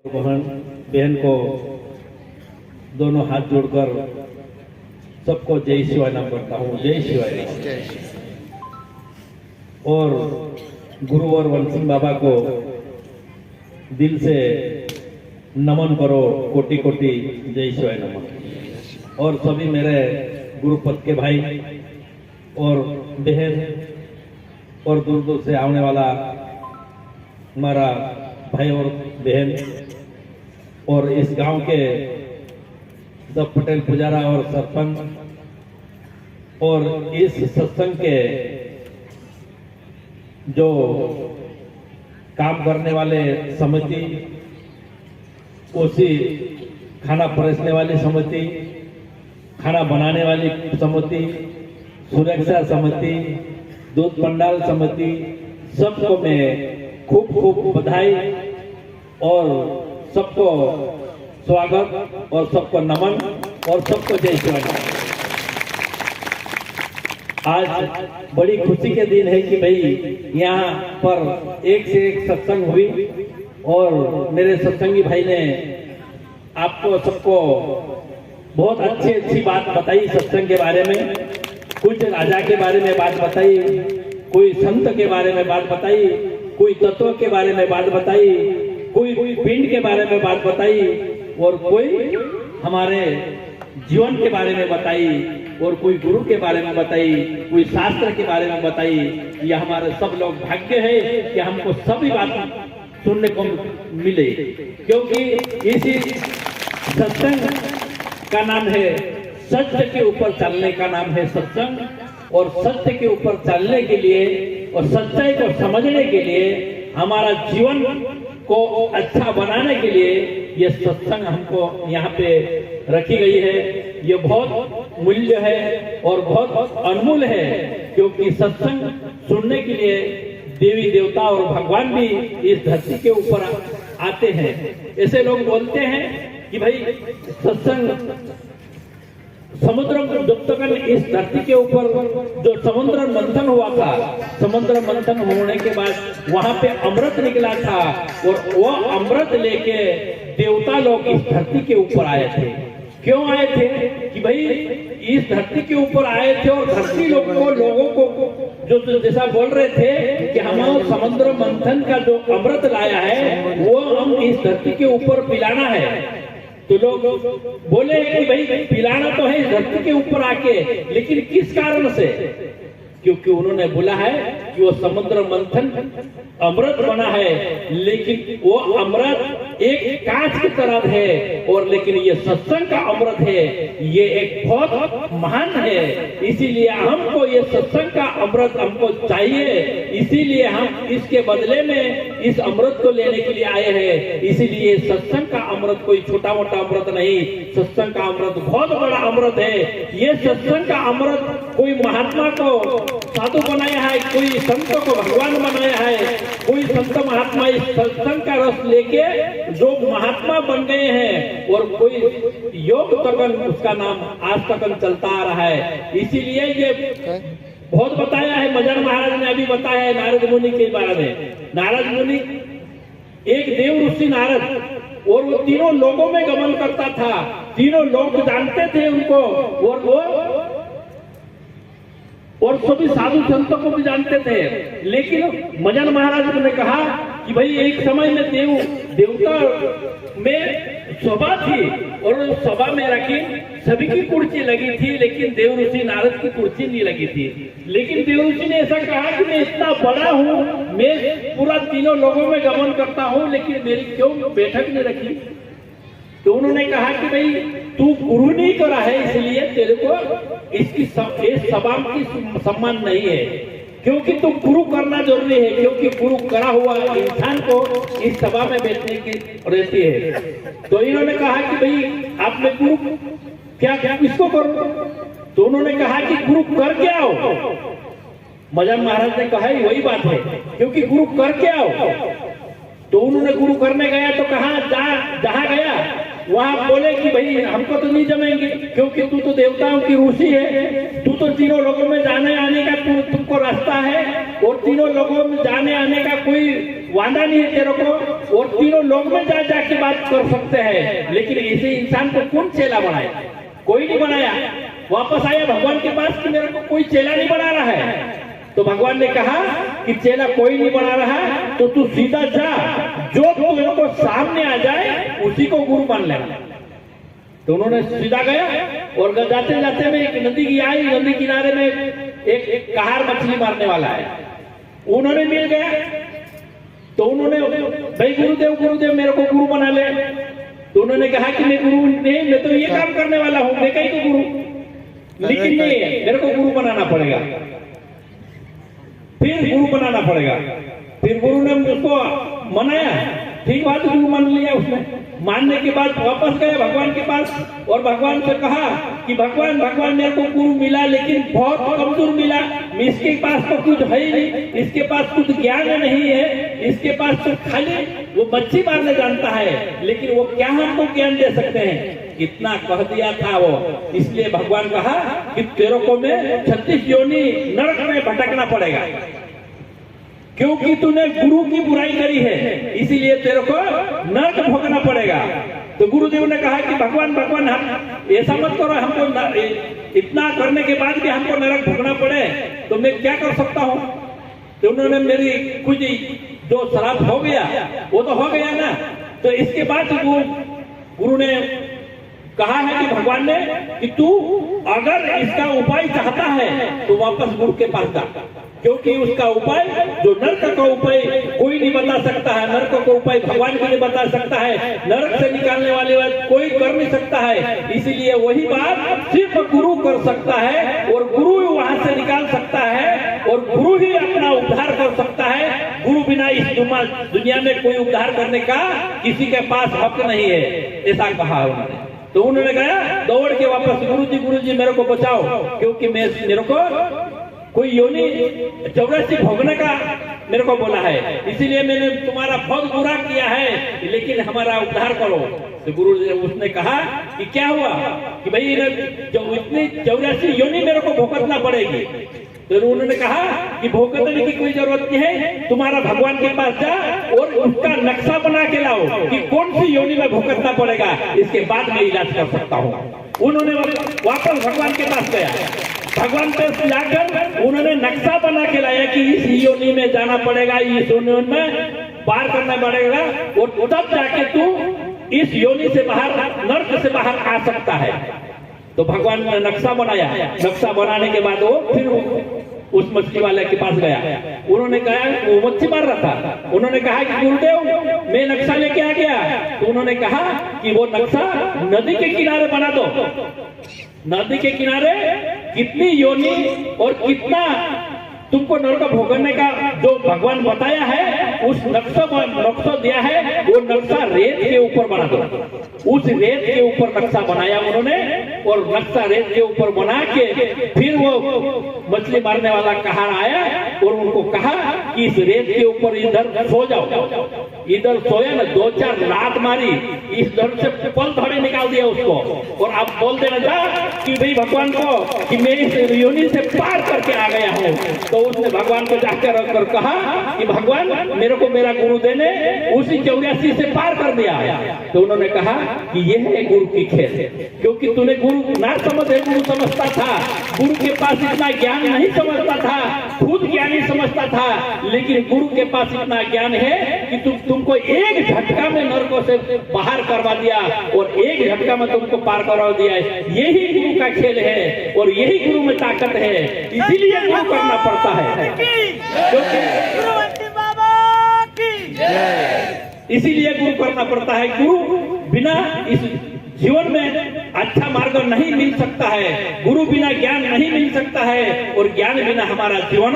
बहन बहन को दोनों हाथ जोड़कर सबको जय शिवाय नाम करता हूँ। जय शिवाय। और गुरु और वंशिंग बाबा को दिल से नमन करो, कोटि कोटि जय शिवाय नमन। और सभी मेरे गुरुपद के भाई और बहन और दूर दूर से आने वाला हमारा भाई और बहन और इस गांव के सब पटेल पुजारा और सरपंच और इस सत्संग के जो काम करने वाले समिति, उसी खाना परोसने वाली समिति, खाना बनाने वाली समिति, सुरक्षा समिति, दूध पंडाल समिति, सबको मैं खूब खूब बधाई और सबको स्वागत और सबको नमन और सबको जय शिवाय। आज बड़ी खुशी के दिन है कि भाई यहाँ पर एक से एक सत्संग हुई और मेरे सत्संगी भाई ने आपको सबको बहुत अच्छी बात बताई सत्संग के बारे में। कुछ राजा के बारे में बात बताई, कोई संत के बारे में बात बताई, कोई तत्व के बारे में बात बताई, कोई पिंड के बारे में बात बताई और कोई हमारे जीवन के बारे में बताई और कोई गुरु के बारे में बताई, कोई शास्त्र के बारे में बताई। यह हमारे सब लोग भाग्य है कि हमको सभी बात सुनने को मिले, क्योंकि इसी सत्संग का नाम है, सत्य के ऊपर चलने का नाम है सत्संग। और सत्य के ऊपर चलने के लिए और सच्चाई को समझने के लिए, हमारा जीवन को अच्छा बनाने के लिए ये सत्संग हमको यहाँ पे रखी गई है। ये बहुत मूल्य है और बहुत अनमोल है, क्योंकि सत्संग सुनने के लिए देवी देवता और भगवान भी इस धरती के ऊपर आते हैं। ऐसे लोग बोलते हैं कि भाई सत्संग समुद्र जब तक इस धरती के ऊपर जो समुद्र मंथन हुआ था, समुद्र मंथन होने के बाद वहां पे अमृत निकला था और वो अमृत लेके देवता लोग इस धरती के ऊपर आए थे। क्यों आए थे? कि भाई इस धरती के ऊपर आए थे और धरती लोगों को जो जैसा बोल रहे थे कि हम समुद्र मंथन का जो अमृत लाया है वो हम इस धरती के ऊपर पिलाना है। तो लोग बोले कि भाई पिलाना तो है इस धरती के ऊपर आके, लेकिन किस कारण से? क्योंकि उन्होंने बोला है कि वो समुद्र मंथन अमृत बना है, लेकिन वो अमृत एक कांच की तरह है और लेकिन ये सत्संग का अमृत है, ये एक बहुत महान है। इसीलिए हमको ये सत्संग का अमृत हमको चाहिए, इसीलिए हम इसके बदले में इस अमृत को लेने के लिए आए हैं। इसीलिए सत्संग का अमृत कोई छोटा मोटा अमृत नहीं, सत्संग का अमृत बहुत बड़ा अमृत है। ये सत्संग का अमृत कोई महात्मा को साधु बनाया है, कोई संत को भगवान बनाया है, कोई संत महात्मा इस सत्संग का रस लेके जो महात्मा बन गए हैं और कोई योग तकन उसका नाम आज तक चलता आ रहा है। इसीलिए ये बहुत बताया है, मजर महाराज ने अभी बताया है नारद मुनि के बारे में। नारद मुनि एक देव ऋषि नारद, और वो तीनों लोगों में गमन करता था, तीनों लोग जानते थे उनको और सभी साधु संतों को भी जानते थे। लेकिन मजन महाराज ने कहा कि भाई एक समय में देवता में सभा थी और सभा में रखी सभी की कुर्सी लगी थी, लेकिन देव ऋषि नारद की कुर्सी नहीं लगी थी। लेकिन देव ऋषि ने ऐसा कहा कि मैं इतना बड़ा हूँ, मैं पूरा तीनों लोगों में गमन करता हूँ, लेकिन मेरी क्यों बैठक नहीं रखी? तो उन्होंने कहा कि भाई तू गुरु नहीं करा है, इसलिए तेरे को इसकी सभा की सम्मान नहीं है, क्योंकि तू गुरु करना जरूरी है, क्योंकि गुरु करा हुआ इंसान को इस सभा में बैठने की रहती है। तो इन्होंने कहा कि भाई आप में गुरु क्या किसको करो? तो उन्होंने कहा कि गुरु कर के आओ। मजन महाराज ने कहा वही बात है, क्योंकि गुरु कर के आओ। तो उन्होंने गुरु करने गया तो कहा जहां गया वहां बोले कि भाई हमको तो नहीं जमेंगे, क्योंकि तू तो देवताओं की ऋषि है, तू तो तीनों लोगों में जाने आने का तुमको रास्ता है और तीनों लोगों में जाने आने का कोई वादा नहीं है तेरे को, और तीनों लोग में जा जाके बात कर सकते हैं, लेकिन ऐसे इंसान को कौन चेला बनाया? कोई नहीं बनाया। वापस आया भगवान के पास कि मेरे को कोई चेला नहीं बना रहा है। तो भगवान ने कहा कि चेला कोई नहीं बना रहा, तो तू सीधा जा, जो तेरे को सामने आ जाए उसी को गुरु मान लेना। तो उन्होंने सीधा गया और जाते जाते में एक नदी की आई, नदी किनारे में एक कहार मछली मारने वाला है, उन्होंने मिल गया। तो उन्होंने, भाई गुरुदेव मेरे को गुरु बना ले। तो उन्होंने कहा कि मैं गुरु नहीं, मैं तो ये काम करने वाला हूं, मैं कहीं तो गुरु, लेकिन नहीं है, मेरे को गुरु बनाना पड़ेगा। फिर गुरु बनाना पड़ेगा। फिर गुरु ने उसको मनाया, ठीक बात, गुरु मान लिया उसने। मानने के बाद वापस गए भगवान के पास और भगवान से कहा कि भगवान मेरे को गुरु मिला, लेकिन बहुत कमजोर मिला, इसके पास तो कुछ है ही नहीं, इसके पास कुछ ज्ञान नहीं है, इसके पास तो खाली वो मच्छी मारने जानता है, लेकिन वो क्या हमको ज्ञान दे सकते हैं? इतना कह दिया था वो। इसलिए भगवान कहा कि तेरे को में 36 योनि नरक में भटकना पड़ेगा, क्योंकि तूने गुरु की बुराई करी है, इसीलिए तेरे को नरक भोगना पड़ेगा। तो गुरुदेव ने कहा कि भगवान हम ऐसा मत करो, हमको इतना करने के बाद भी हमको नरक भोगना पड़े तो मैं क्या कर सकता हूँ? तो उन्होंने मेरी कुछ जो श्राप हो गया वो तो हो गया ना। तो इसके बाद गुरु ने कहा है कि भगवान ने कि तू अगर इसका उपाय चाहता है तो वापस गुरु के पास जा, क्योंकि उसका उपाय, जो नरक का उपाय कोई नहीं बता सकता है, नरक का उपाय भगवान भी नहीं बता सकता है, नरक से निकालने वाले बात कोई कर नहीं सकता है। इसीलिए वही बात सिर्फ गुरु कर सकता है, और गुरु वहां से निकाल सकता है, और गुरु ही अपना उद्धार कर सकता है। गुरु बिना इस दुनिया में कोई उद्धार करने का किसी के पास हक नहीं है, ऐसा कहा उन्होंने। तो उन्होंने कहा दौड़ के वापस, गुरुजी मेरे को बचाओ, क्योंकि मेरे को कोई योनि 84 भोगने का मेरे को बोला है, इसीलिए मैंने तुम्हारा बहुत बुरा किया है, लेकिन हमारा उद्धार करो। तो गुरु उसने कहा कि क्या हुआ कि भाई जो इतनी 84 योनि मेरे को भुगतना पड़ेगी। तो उन्होंने कहा कि भुगतने की कोई जरूरत नहीं है, तुम्हारा भगवान के पास जा और उसका नक्शा बना के लाओ कि कौन सी योनि में भुगतना पड़ेगा, इसके बाद मैं इलाज कर सकता हूँ। उन्होंने वापस भगवान के पास गया, भगवान पे जाकर उन्होंने नक्शा बना के लाया कि इस योनि में जाना पड़ेगा, इस योनि में पार करना पड़ेगा, और तब जाके तू इस योनि से बाहर, नर्क से बाहर आ सकता है। तो भगवान ने नक्शा बनाया, नक्शा बनाने के बाद वो फिर उस मछली वाले के पास गया। उन्होंने कहा, वो मच्छी मार रहा था, उन्होंने कहा कि गुरुदेव मैं नक्शा लेके आ गया। तो उन्होंने कहा कि वो नक्शा नदी के किनारे बना दो। नदी के किनारे कितनी योनि और कितना तुमको नरक भोगने का जो भगवान बताया है, उस नक्शा दिया है, वो नक्शा रेत के ऊपर बना दो। उस रेत के ऊपर नक्शा बनाया उन्होंने, और नक्शा रेत के ऊपर बना के फिर वो मछली मारने वाला कहार आया और उनको कहा कि इस रेत के ऊपर इधर सो जाओ। इधर सोया ना, 2-4 लात मारी, इस दर से पल धड़े निकाल दिया उसको, और आप बोल देना था कि भाई भगवान को कि मैं इस योनि से पार करके आ गया हूँ। तो उसने भगवान को जाकर रखकर कहा कि भगवान मेरे को मेरा गुरु देने उसी 84 से पार कर दिया। तो उन्होंने कहा कि यह है गुरु की खेल, क्योंकि तूने गुरु ना समझे, गुरु समझता था, गुरु के पास इतना ज्ञान नहीं समझता था, खुद ज्ञानी समझता था, लेकिन गुरु के पास इतना ज्ञान है कि तुमको एक झटका में नरकों से बाहर करवा दिया और एक झटका में तुमको पार करवा दिया। यही गुरु का खेल है और यही गुरु में ताकत है, इसीलिए गुरु करना पड़ता है। इसीलिए गुरु करना पड़ता है। गुरु बिना इस जीवन में अच्छा मार्ग नहीं मिल सकता है, गुरु बिना ज्ञान नहीं मिल सकता है, और ज्ञान बिना हमारा जीवन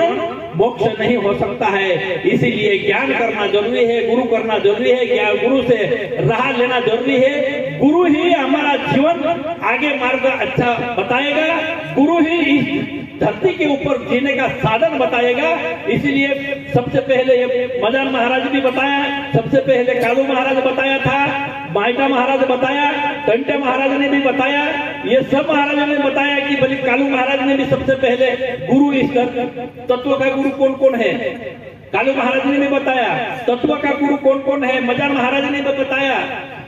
मोक्ष नहीं हो सकता है। इसीलिए ज्ञान करना जरूरी है, गुरु करना जरूरी है, ज्ञान गुरु से राह लेना जरूरी है। गुरु ही हमारा जीवन आगे मार्ग अच्छा बताएगा, गुरु ही इस धरती के ऊपर जीने का साधन बताएगा। इसीलिए सबसे पहले ये मदन महाराज भी बताया, सबसे पहले कालू महाराज बताया था, माइटा महाराज बताया, टंटे महाराज ने भी बताया, ये सब महाराजों ने बताया कि बल्कि कालू महाराज ने भी सबसे पहले गुरु, इस तत्व का गुरु कौन कौन है कालू महाराज ने भी बताया तत्व का गुरु कौन कौन है, मजार महाराज ने भी बताया।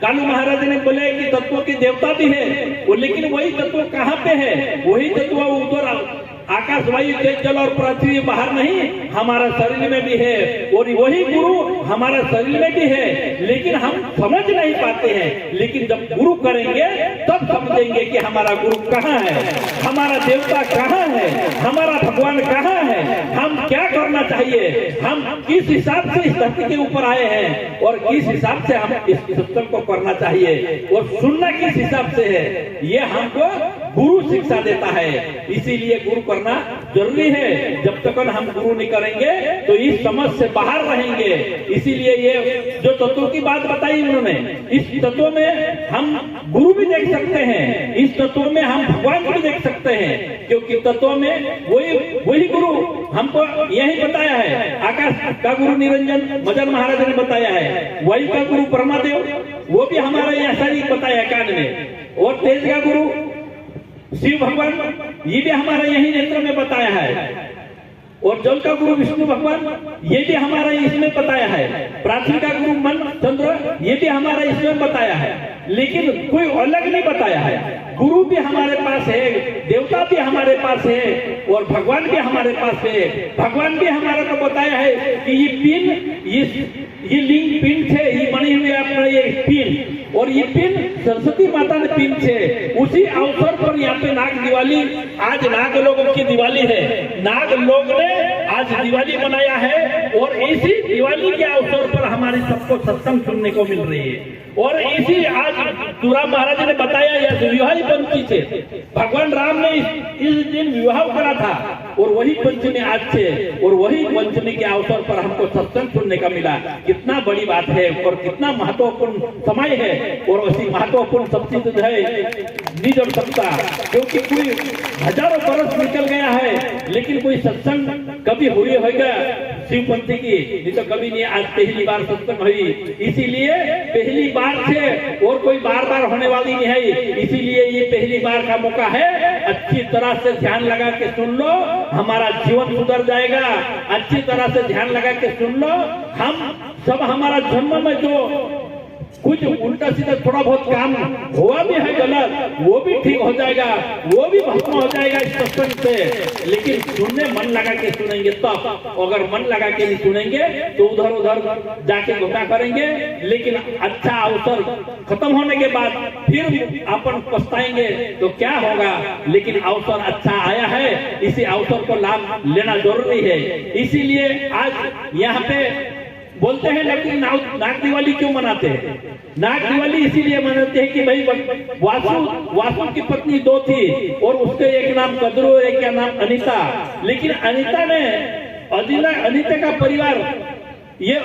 कालू महाराज ने बोले कि तत्व के देवता भी है वो, लेकिन वही तत्व कहाँ पे है, वही तत्व उधर आकाश वायु तेज जल और पृथ्वी बाहर नहीं, हमारा शरीर में भी है, और वही गुरु हमारा शरीर में भी है, लेकिन हम समझ नहीं पाते हैं। लेकिन जब गुरु करेंगे तब समझेंगे कि हमारा गुरु कहाँ है, हमारा देवता कहाँ है, हमारा भगवान कहाँ है, हम क्या करना चाहिए, हम किस हिसाब से इस धरती के ऊपर आए हैं और किस हिसाब से हम इस सत्संग को करना चाहिए और सुनना किस हिसाब से है, ये हमको गुरु शिक्षा देता है। इसीलिए गुरु करना जरूरी है। जब तक हम गुरु नहीं करेंगे तो इस समझ से बाहर रहेंगे। इसीलिए ये जो तत्वों की बात बताई उन्होंने, इस तत्व में हम गुरु भी देख सकते हैं, इस तत्व में हम भगवान को भी देख सकते हैं, क्योंकि तत्व में वही गुरु हमको यही बताया है। आकाश का गुरु निरंजन मदन महाराज ने बताया है, वही का गुरु ब्रह्मदेव वो भी हमारा ऐसा ही बताया कान में, और तेज का गुरु शिव भगवान ये भी हमारा यही नेत्र में बताया है, और जल का गुरु विष्णु भगवान ये भी हमारा इसमें बताया है, पृथ्वी का गुरु मन चंद्र ये भी हमारा इसमें बताया है, लेकिन कोई अलग नहीं बताया है। गुरु भी हमारे पास है, देवता भी हमारे पास है, और भगवान भी हमारे पास है। भगवान भी हमारा को बताया है कि ये पिन, ये लिंग पिन थे, ये बने हुए अपना ये पिन, और ये पिन सरस्वती माता ने पिन थे। उसी अवसर पर यहाँ पे नाग दिवाली, आज नाग लोगों की दिवाली है, नाग लोग ने आज दिवाली मनाया है, और इसी दिवाली के अवसर पर हमारी सबको सत्संग सुनने को मिल रही है। और इसी आज तुराम महाराज ने बताया यह विवाह पंचमी से भगवान राम ने इस दिन विवाह करा था, और वही पंचमी आज से, और वही पंचमी के अवसर पर हमको सत्संग सुनने का मिला। कितना बड़ी बात है और कितना महत्वपूर्ण समय है, और ऐसी महत्वपूर्ण सबसे है निज और सत्ता, क्योंकि कोई हजारों बरस निकल गया है, लेकिन कोई सत्संग कभी हुई होगा शिव पंथी की, नहीं तो कभी नहीं। आज पहली बार सत्संग हुई, इसीलिए पहली बार से, और कोई बार बार होने वाली नहीं है, इसीलिए ये पहली बार का मौका है। अच्छी तरह से ध्यान लगा के सुन लो, हमारा जीवन सुधर जाएगा। अच्छी तरह से ध्यान लगा के सुन लो, हम सब हमारा जन्म में जो कुछ उल्टा सीधा थोड़ा बहुत काम हुआ भी है गलत, वो भी ठीक हो जाएगा, वो भी भस्म हो जाएगा इस सत्संग से। लेकिन सुनने मन लगा के सुनेंगे तब, अगर मन लगा के नहीं सुनेंगे तो उधर उधर जाके घुटा करेंगे। लेकिन अच्छा अवसर खत्म होने के बाद फिर अपन पछताएंगे तो क्या होगा। लेकिन अवसर अच्छा आया है, इसी अवसर को लाभ लेना जरूरी है। इसीलिए आज यहाँ पे बोलते हैं, लेकिन नाग दिवाली क्यों मनाते हैं? नाग दिवाली इसीलिए मनाते हैं कि भाई वासु की पत्नी दो थी, और उसके एक नाम कद्रू, एक का नाम अनीता। लेकिन अनीता का परिवार ये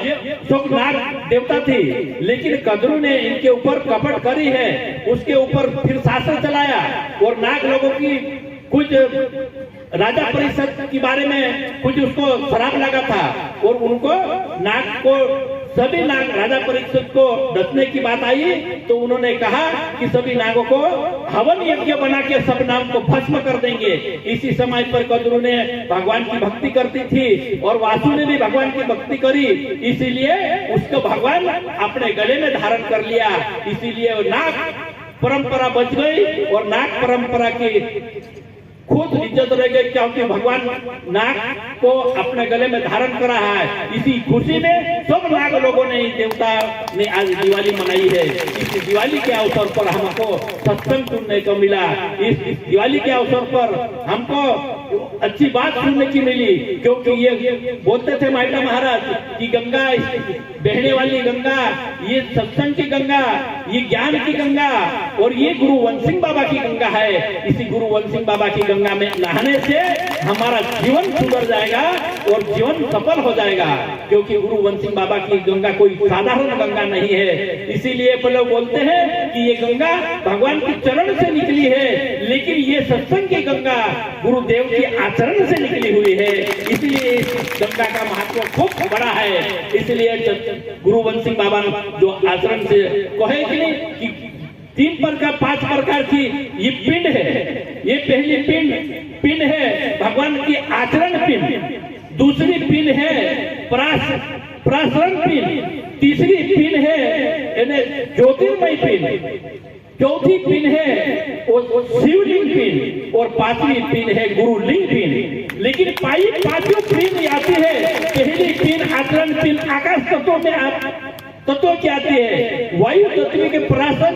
सब नाग देवता थी, लेकिन कद्रू ने इनके ऊपर कपट करी है, उसके ऊपर फिर शासन चलाया, और नाग लोगों की कुछ राजा परिषद के बारे में कुछ उसको खराब लगा था, और उनको नाग को सभी नाग राजा परिषद को डसने की बात आई, तो उन्होंने कहा कि सभी नागों को हवन यज्ञ बना के सब नाग को भस्म कर देंगे। इसी समय पर कद्रू ने भगवान की भक्ति करती थी, और वासु ने भी भगवान की भक्ति करी, इसीलिए उसको भगवान अपने गले में धारण कर लिया। इसीलिए नाग परंपरा बच गई, और नाग परंपरा की खुद इज्जत रह गई, क्योंकि भगवान नाग को अपने गले में धारण करा है। इसी खुशी में सब नाग लोगों ने, देवता ने आज दिवाली मनाई है। इस दिवाली के अवसर पर हमको सत्संग सुनने को मिला। इस दिवाली के अवसर पर हमको अच्छी बात सुनने की मिली, क्योंकि ये बोलते थे माइटा महाराज कि गंगा बहने वाली गंगा, ये सत्संग की गंगा, ये ज्ञान की गंगा, और ये गुरु वंशिंग बाबा की गंगा है। इसी गुरु वंशिंग बाबा की गंगा में नहाने से हमारा जीवन सुधर जाएगा और जीवन सफल हो जाएगा, क्योंकि गुरु वंशिंग बाबा की गंगा कोई साधारण गंगा नहीं है। इसीलिए लोग बोलते हैं कि ये गंगा भगवान के चरण से निकली है, लेकिन ये सत्संग की गंगा गुरुदेव के आचरण से निकली हुई है। इसलिए इस गंगा का महत्व खूब बड़ा है। इसलिए गुरु वंशिंग बाबा जो आचरण से कहे कि 3 प्रकार 5 प्रकार की ये पिंड है। ये पहली पिंड है भगवान की आचरण पिंड, दूसरी पिन है प्रासरण पिन, तीसरी पिन है ज्योतिर्मय पिन, चौथी पिन है शिवलिंग पिन और पांचवी पिन है गुरुलिंग पिन। लेकिन पांचों पिन आती है। पहली पिन आचरण पिन आकाश तत्व की आती है, वायु तत्व के प्राशन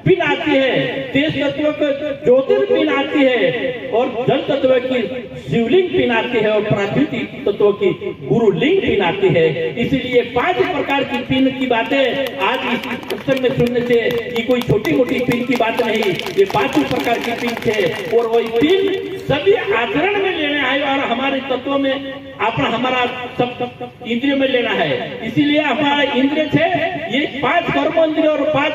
पिन आती है, तेज तत्व के ज्योतिर्पिन आती है और जल तत्व की शिवलिंग पिन आती है और प्राकृतिक तत्व की गुरुलिंग पिन आती है। इसीलिए 5 प्रकार की पिन की बातें आज इस पुस्तक में सुनने से ये कोई छोटी मोटी पिन की बात नहीं, ये 5 प्रकार की पिन थे और वही पिन सभी आचरण में लेना है और हमारे तत्व में हमारा सब इंद्रियों में लेना है। इसीलिए हमारा इंद्रिय थे ये 5 कर्म इंद्रिय और 5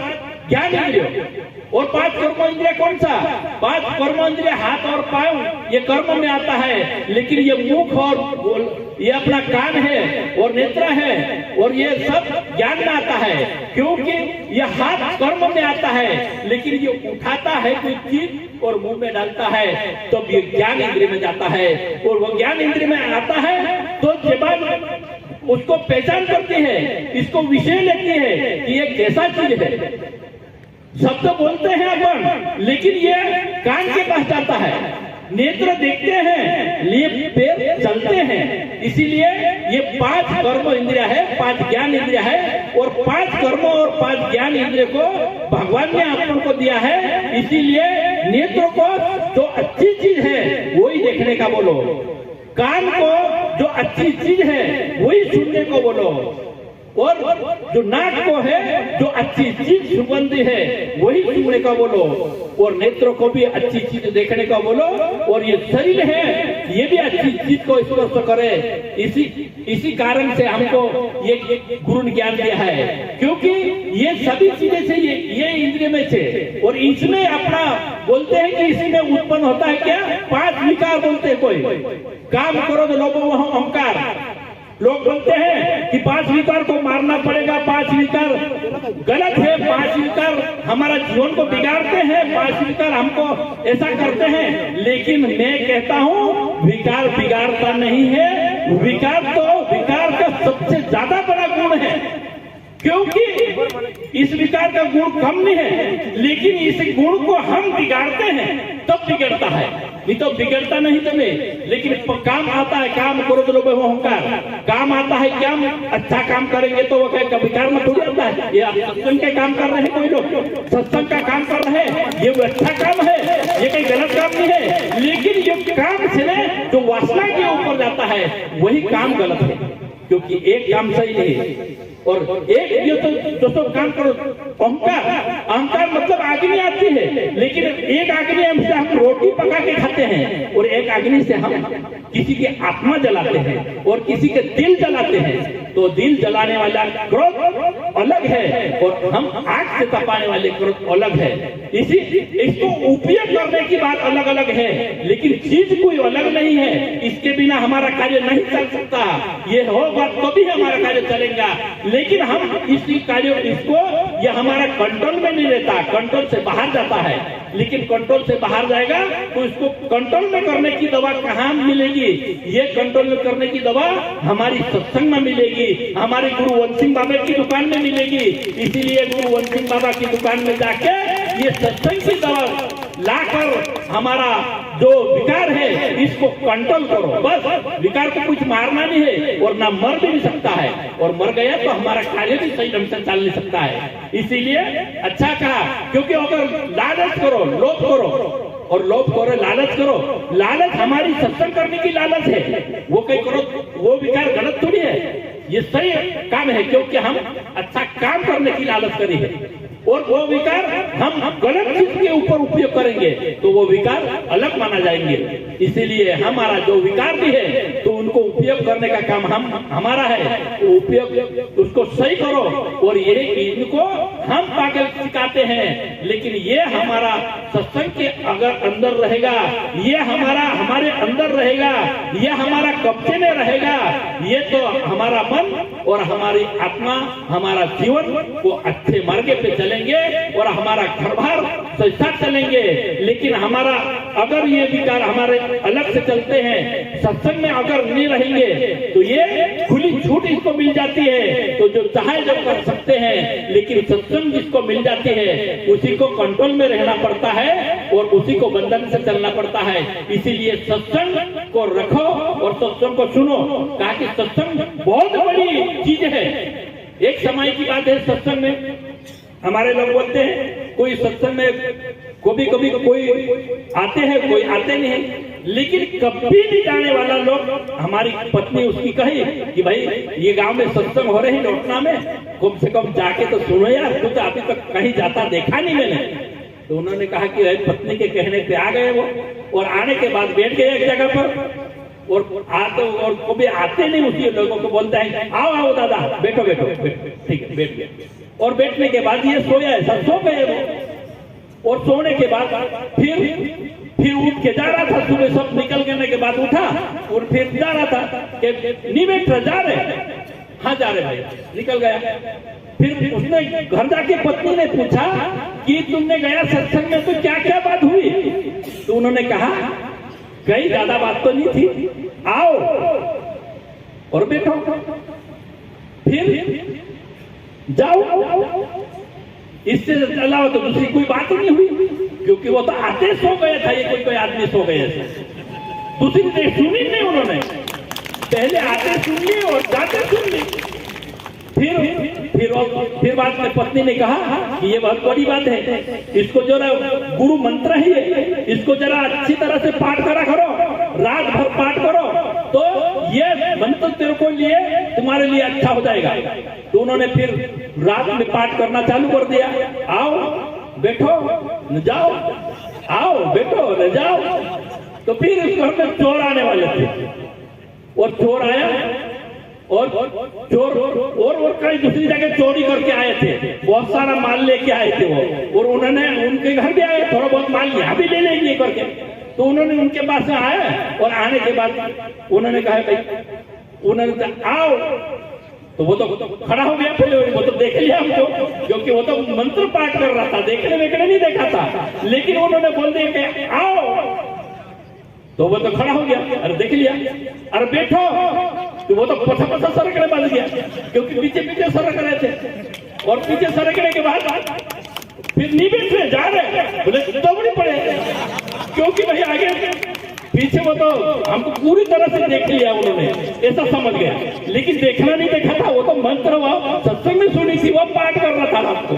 ज्ञान इंद्रिय। और 5 कर्म इंद्रिय कौन सा? 5 कर्म इंद्रिय हाथ और पांव ये कर्म में आता है, लेकिन ये मुख और ये अपना कान है और नेत्र है और ये सब ज्ञान में आता है। क्योंकि ये हाथ कर्म में आता है, लेकिन ये उठाता है कोई चीज और मुंह में डालता है तो ये ज्ञान इंद्रिय में जाता है। और वो ज्ञान इंद्रिय में आता है तो जबान उसको पहचान करती है, इसको विषय लेती है कि ये कैसा चीज है। शब्द बोलते हैं अपन, लेकिन ये कान के पास जाता है, नेत्र देखते हैं, लिए पैर चलते हैं। इसीलिए ये 5 कर्म इंद्रिय है, 5 ज्ञान इंद्रिय है और 5 कर्म और 5 ज्ञान इंद्रिय को भगवान ने अपन को दिया है। इसीलिए नेत्र को जो अच्छी चीज है वही देखने का बोलो, कान को जो अच्छी चीज है वही सुनने को बोलो और जो नाक को है जो अच्छी चीज सुगंधी है वही सुनने का बोलो और नेत्रों को भी अच्छी चीज देखने का बोलो। और ये शरीर है ये भी अच्छी चीज को स्पर्श करे। इसी कारण से हमको ये गुरु ने ज्ञान दिया है, क्योंकि ये सभी चीजें से ये इंद्रिय में से और इसमें अपना बोलते हैं कि इसी में उत्पन्न होता है क्या? 5 विकार बोलते हैं। कोई काम करो तो लोगों को अहंकार, लोग बोलते हैं कि 5 विकार को मारना पड़ेगा, 5 विकार गलत है, 5 विकार हमारा जीवन को बिगाड़ते हैं, 5 विकार हमको ऐसा करते हैं। लेकिन मैं कहता हूँ विकार बिगाड़ता नहीं है, विकार का सबसे ज्यादा बड़ा गुण है। क्योंकि इस विकार का गुण कम नहीं है, लेकिन इस गुण को हम बिगाड़ते हैं तब बिगड़ता है, नहीं तो बिगड़ता नहीं तुम्हें। लेकिन काम आता है, काम करो तो लोग अहंकार, काम आता है क्या अच्छा काम करेंगे तो वो क्या विकार में थोड़ी आता है। ये आप सत्संग के काम कर रहे हैं, कोई लोग सत्संग का काम कर रहे हैं, ये अच्छा काम है, ये कोई गलत काम नहीं है। लेकिन ये काम से जो वासना के ऊपर जाता है वही काम गलत है, क्योंकि एक काम सही नहीं है। और एक ये तो सब काम करो अहंकार मतलब अग्नि आती है, लेकिन एक अग्नि से हम रोटी पका के खाते हैं और एक अग्नि से हम किसी की आत्मा जलाते हैं और किसी के दिल जलाते हैं। तो दिल जलाने वाला क्रोध अलग है और हम आग से तपाने वाले क्रोध अलग है। इसको उपयोग करने की बात अलग अलग है, लेकिन चीज कोई अलग नहीं है। इसके बिना हमारा कार्य नहीं चल सकता, ये होगा तो भी हमारा कार्य चलेगा। लेकिन हम इसी कार्य ये हमारा कंट्रोल में नहीं रहता, कंट्रोल से बाहर जाता है। लेकिन कंट्रोल से बाहर जाएगा तो इसको कंट्रोल में करने की दवा कहाँ मिलेगी? ये कंट्रोल में करने की दवा हमारी सत्संग में मिलेगी, हमारे गुरु वंशिंग बाबा की दुकान में मिलेगी। इसीलिए गुरु वंशिंग बाबा की दुकान में जाके ये सत्संग की दवा लाकर हमारा जो विकार है इसको कंट्रोल करो। बस विकार को कुछ मारना नहीं है और ना मर भी नहीं सकता है, और मर गया तो हमारा कार्य भी सही ढंग से चल नहीं सकता है। इसीलिए अच्छा कहा, क्योंकि अगर लालच करो, लोभ करो और लोभ करो, लालच करो, लालच हमारी सत्संग करने की लालच है, वो कहीं करो वो विकार गलत थोड़ी है, ये सही काम है, क्योंकि हम अच्छा काम करने की लालच करी है। और वो विकार हम गलत चीज के ऊपर उपयोग करेंगे तो वो विकार अलग माना जाएंगे। इसीलिए हमारा जो विकार भी है तो उनको उपयोग करने का काम हमारा है, तो उपयोग उसको सही करो। और ये इनको हम पागल सिखाते हैं, लेकिन ये हमारा सत्संग के अगर अंदर रहेगा, ये हमारे अंदर रहेगा, ये हमारा कब्जे में रहेगा, ये तो हमारा मन और हमारी आत्मा, हमारा जीवन वो अच्छे मार्ग पे चलेंगे और हमारा घर बार संस्था चलेंगे। लेकिन हमारा अगर ये विकार हमारे अलग से चलते हैं, सत्संग में अगर नहीं रहेंगे तो ये खुली छूट इसको मिल जाती है, तो जो चाहे जो कर सकते हैं। लेकिन सत्संग जिसको मिल जाती है उसी को कंट्रोल में रहना पड़ता है और उसी को बंधन से चलना पड़ता है। इसीलिए सत्संग को रखो और सत्संग को सुनो। कहा कि सत्संग बहुत बड़ी चीज है। एक समय की बात है, सत्संग में हमारे लोग बोलते हैं कोई सत्संग में कभी कभी कोई आते हैं, कोई आते नहीं है। लेकिन कभी नहीं जाने वाला लोग, हमारी पत्नी उसकी कही कि भाई ये गांव में सत्संग हो रहे हैं लोटना में, कम से कम जाके तो सुनो यार, तू तो अभी तक कहीं जाता देखा नहीं मैंने। तो उन्होंने कहा कि पत्नी के कहने पे आ गए वो, और आने के बाद बैठ गए एक जगह पर, और आते और कभी आते नहीं उसी लोगों को बोलता है आओ आओ दादा बैठो बैठो, ठीक है बैठ गए। और बैठने के बाद ये सोया है, सब सो गए वो। और सोने के बाद फिर उठ के जा रहा था, सुबह सब निकल गए के बाद उठा और फिर जा रहा था कि नहीं बैठ रहा, जा रहे, हाँ जा रहे भाई, निकल गया। फिर उसने घर जाके पत्नी ने पूछा कि तुमने गया सत्संग में तो क्या क्या बात हुई? तो उन्होंने कहा कहीं ज्यादा बात तो नहीं थी, आओ और बैठो, फिर जाओ। इससे अलावा तो दूसरी कोई बात नहीं हुई, क्योंकि वो तो आते सो गया था, ये कोई आदमी सो गए थे। दूसरी सुनी नहीं उन्होंने, पहले आते सुन ली और जाते सुन ली। फिर बाद में पत्नी ने कहा कि ये बहुत बड़ी बात है, इसको जरा गुरु मंत्र ही है, इसको जरा अच्छी तरह से पाठ करा करो, रात भर पाठ करो, तो ये मंत्र तेरे को लिए तुम्हारे लिए अच्छा हो जाएगा। तो उन्होंने फिर रात में पाठ करना चालू कर दिया, आओ बैठो न जाओ, आओ बैठो न जाओ। तो फिर इस घर में चोर आने वाले थे, और चोर आया और चोर और कई दूसरी जगह चोरी करके आए थे, बहुत सारा माल लेके आए थे वो, और उन्होंने उनके घर भी आए, थोड़ा बहुत माल यहाँ भी ले लेंगे करके। तो उन्होंने उनके पास आया, और आने के बाद उन्होंने कहा भाई, उन्होंने आओ, तो वो तो खड़ा हो गया, पहले वो तो देख लिया हमको, क्योंकि वो तो मंत्र पाठ कर रहा था, देखने वेखने नहीं देखा था। लेकिन उन्होंने बोल दिया कि आओ, तो वो तो खड़ा हो गया, अरे देख लिया, अरे बैठो, तो वो तो पछा पछा सरकने बन गया, क्योंकि पीछे पीछे सरक रहे थे। और पीछे सरकने के बाद फिर नहीं बैठ रहे, जा रहे, बोले दौड़ी पड़े, क्योंकि भाई आगे पीछे वो तो हमको पूरी तरह से देख लिया उन्होंने, ऐसा समझ गया। लेकिन देखना नहीं देखा था, वो तो मंत्र वो सत्संग में सुनी थी, वो पाठ कर रहा था आपको।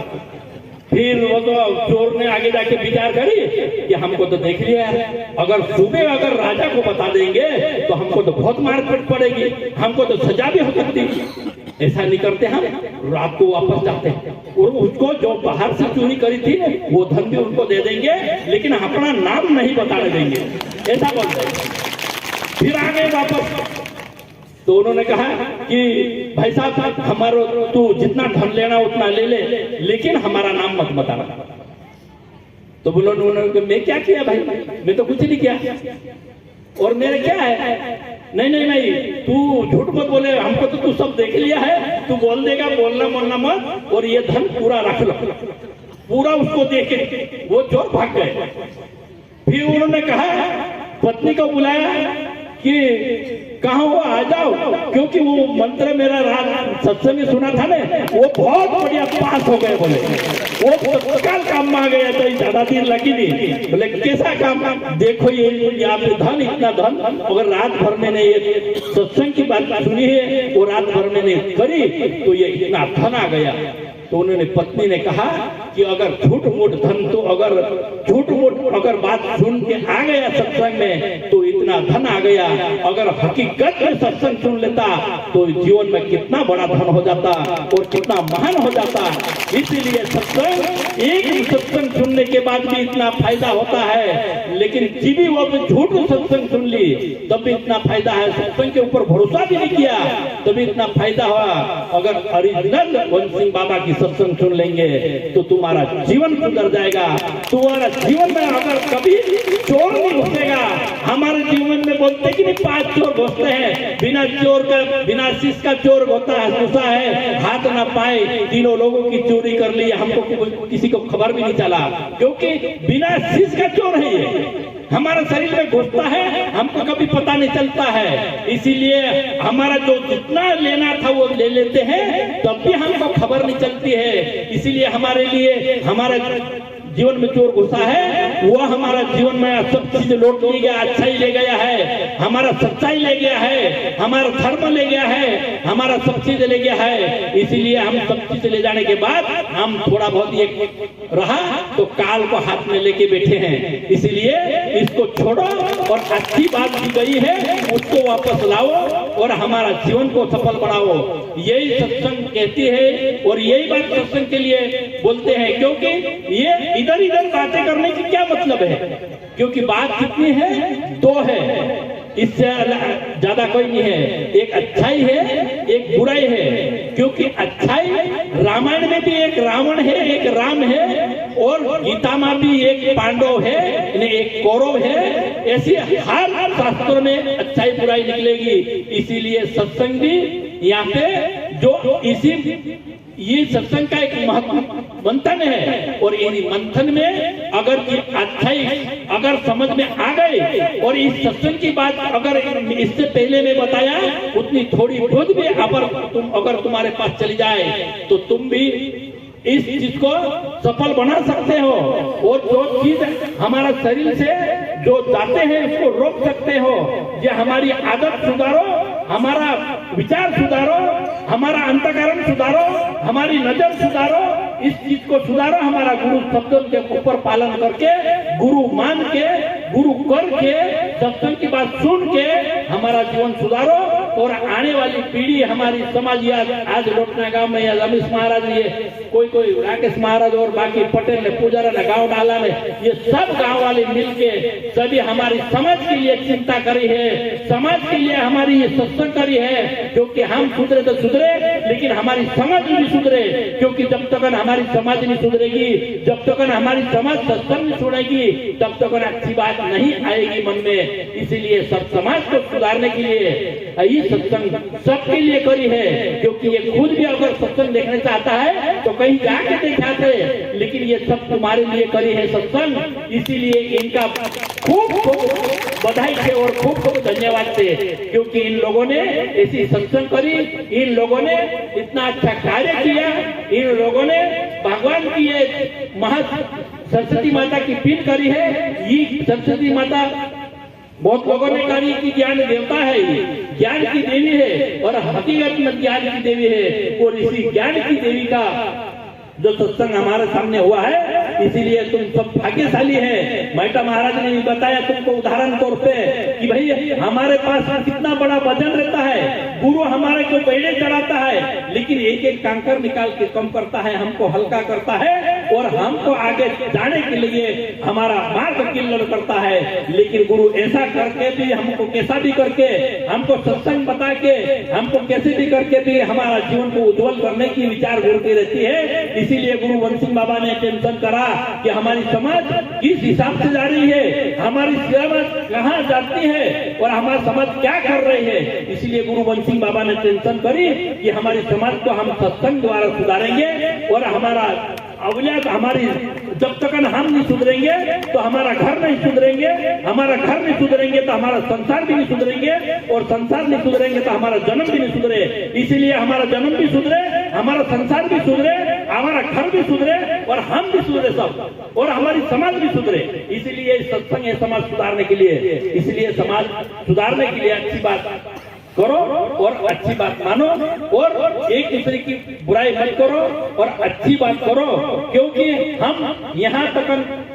फिर वो तो चोर ने आगे जाके विचार करी कि हमको तो देख लिया है, अगर सुबह अगर राजा को बता देंगे तो हमको तो बहुत मारपीट पड़ेगी, हमको तो सजा भी हो सकती। ऐसा नहीं करते, हम रात को वापस जाते हैं और उसको जो बाहर से चोरी करी थी वो धन भी उनको दे देंगे, लेकिन अपना नाम नहीं बताने देंगे, ऐसा बोलते हैं। फिर आ गए वापस, तो उन्होंने कहा कि भाई साहब हमारा तू जितना धन लेना उतना ले ले, लेकिन हमारा नाम मत बताना। तो बोलो उन्होंने मैं क्या किया भाई, मैं तो कुछ नहीं किया, और मेरे क्या है? नहीं नहीं नहीं, तू झूठ मत बोले, हमको तो तू सब देख लिया है, तू बोल देगा, बोलना बोलना मत, और ये धन पूरा रख लो। पूरा उसको देखे वो चोर भाग गए। फिर उन्होंने कहा, पत्नी को बुलाया कि कहाँ हो, आ जाओ, क्योंकि वो मंत्र मेरा रात सत्संग में सुना था ना, वो बहुत बढ़िया पास हो गए। बोले वो तत्काल काम में आ गया, तो ज्यादा देर लगी नहीं। बोले कैसा काम? देखो ये यहाँ पे धन, इतना धन, अगर रात भर में ये सत्संग की बात सुनी है और रात भर में करी तो ये इतना धन आ गया। तो उन्होंने पत्नी ने कहा कि अगर झूठ मूठ धन, तो अगर झूठ मूठ अगर बात सुन के आ गया सत्संग में तो इतना धन आ गया, अगर हकीकत में सत्संग सुन लेता तो जीवन में कितना बड़ा धन हो जाता और कितना महान हो जाता। इसीलिए सत्संग एक सत्संग सुनने के बाद भी इतना फायदा होता है, लेकिन जीवी वो झूठ सत्संग सुन ली तब भी इतना फायदा है, सत्संग के ऊपर भरोसा भी नहीं किया तभी इतना फायदा हुआ। अगर ओरिजिनल वन सिंह बाबा की सत्संग सुन लेंगे तो तुम्हारा जीवन सुधर जाएगा। तुम्हारा जीवन में अगर कभी चोर नहीं घुसेगा, हमारे जीवन में बोलते कि नहीं 5 चोर घुसते हैं, बिना चोर का बिना शीश का चोर होता है, घुसा है, हाथ ना पाए, तीनों लोगों की चोरी कर ली, हमको किसी को खबर भी नहीं चला, क्योंकि बिना शीश का चोर है ये। हमारे शरीर में घुसता है, हमको कभी पता नहीं चलता है, इसीलिए हमारा जो जितना लेना था वो ले लेते हैं तब भी हमको खबर नहीं चलती है। इसीलिए हमारे लिए हमारे जीवन में चोर घुसा है, वो हमारा जीवन में सब चीज लौट ले गया, अच्छाई ले गया है, हमारा सच्चाई ले गया है, हमारा धर्म ले गया है, हमारा सब चीज ले गया है। इसीलिए हम सब चीज ले जाने के बाद हम थोड़ा बहुत ये रहा तो काल को हाथ में लेके बैठे हैं। इसीलिए इसको छोड़ो और अच्छी बात की गई है उसको वापस लाओ और हमारा जीवन को सफल बनाओ, यही सत्संग कहती है। और यही बात सत्संग के लिए बोलते हैं, क्योंकि ये इधर इधर बातें करने की क्या मतलब है, क्योंकि बात कितनी है, 2 है, इससे ज्यादा कोई नहीं है। एक अच्छाई है, एक बुराई है, क्योंकि अच्छाई रामायण में भी एक रावण है, एक राम है, और गीता में भी एक पांडव है, एक कौरव है। ऐसी हर शास्त्रों में अच्छाई बुराई निकलेगी। इसीलिए सत्संग भी यहाँ पे जो ये सत्संग का एक मंथन है, और इन मंथन में अगर अच्छाई अगर समझ में आ गए और इस सत्संग की बात अगर इससे पहले में बताया उतनी थोड़ी बहुत भी अगर तुम्हारे पास चली जाए तो तुम भी इस चीज को सफल बना सकते हो। और जो चीज हमारा शरीर से जो जाते हैं उसको रोक सकते हो। ये हमारी आदत सुधारो, हमारा विचार सुधारो, हमारा अंतःकरण सुधारो, हमारी नजर सुधारो, इस चीज को सुधारो। हमारा गुरु शब्दों के ऊपर पालन करके, गुरु मान के, गुरु करके, सत्संग की बात सुन के हमारा जीवन सुधारो। और आने वाली पीढ़ी हमारी समाज, आज लोटना गांव में रमेश महाराज, ये कोई राकेश महाराज और बाकी पटेल ने पुजारा ने गांव डाला में, ये सब गांव वाले मिलके सभी हमारी समाज के लिए चिंता करी है, समाज के लिए हमारी ये सत्संग करी है। क्योंकि हम सुधरे तो सुधरे, लेकिन हमारी समाज भी सुधरे, क्योंकि जब तक हमारी समाज नहीं सुधरेगी, जब तक हमारी समाज सत्संग नहीं सुनेगी, तब तक अच्छी बात नहीं आएगी मन में। इसीलिए सब समाज को सुधारने के लिए ये सत्संग सबके लिए करी है। क्योंकि ये खुद भी अगर सत्संग देखना चाहता है तो कहीं जाके दिखाते, लेकिन ये सब तुम्हारे लिए करी है सत्संग। इसीलिए इनका खूब बधाई थे और खूब धन्यवाद थे, क्योंकि इन लोगों ने ऐसी सत्संग करी, इन लोगों ने इतना अच्छा कार्य किया, इन लोगों ने भगवान की ये महा सरस्वती माता की पीठ करी है। ये सरस्वती माता बहुत लोगों ने कहा कि ज्ञान देवता है, ये ज्ञान की देवी है, और हकीकत में ज्ञान की देवी है। और इसी ज्ञान की देवी का जो सत्संग हमारे सामने हुआ है, इसीलिए तुम सब भाग्यशाली है। मेहता महाराज ने भी बताया तुमको उदाहरण तौर पे कि भाई हमारे पास कितना बड़ा वजन रहता है, गुरु हमारे को बेड़े चढ़ाता है, लेकिन एक एक कंकर निकाल के कम करता है, हमको हल्का करता है और हमको आगे जाने के लिए हमारा मार्ग क्लियर करता है। लेकिन गुरु ऐसा करके भी हमको कैसा भी करके, हमको सत्संग बता के, हमको कैसे भी करके भी हमारा जीवन को उज्जवल करने की विचार घूरती रहती है। इसीलिए गुरु वन सिंह बाबा ने टेंशन करा कि हमारी समाज किस हिसाब से जा रही है, हमारी समाज कहाँ जाती है और हमारा समाज क्या कर रही है। इसीलिए गुरु वन सिंह बाबा ने टेंशन करी कि हमारी समाज को हम सत्संग द्वारा सुधारेंगे, और हमारा अवलिया हमारी जब तक हम नहीं सुधरेंगे तो हमारा घर नहीं सुधरेंगे, हमारा घर नहीं सुधरेंगे तो हमारा संसार भी नहीं सुधरेंगे, और संसार नहीं सुधरेंगे तो हमारा जन्म भी नहीं सुधरे। इसीलिए हमारा जन्म भी सुधरे, हमारा संसार भी सुधरे, हमारा घर भी सुधरे और हम भी सुधरे सब, और हमारी समाज भी सुधरे। इसीलिए सत्संग है समाज सुधारने के लिए। इसलिए समाज सुधारने के लिए अच्छी बात करो और अच्छी बात मानो और एक दूसरे की बुराई मत करो और अच्छी बात करो, क्योंकि हम यहाँ तक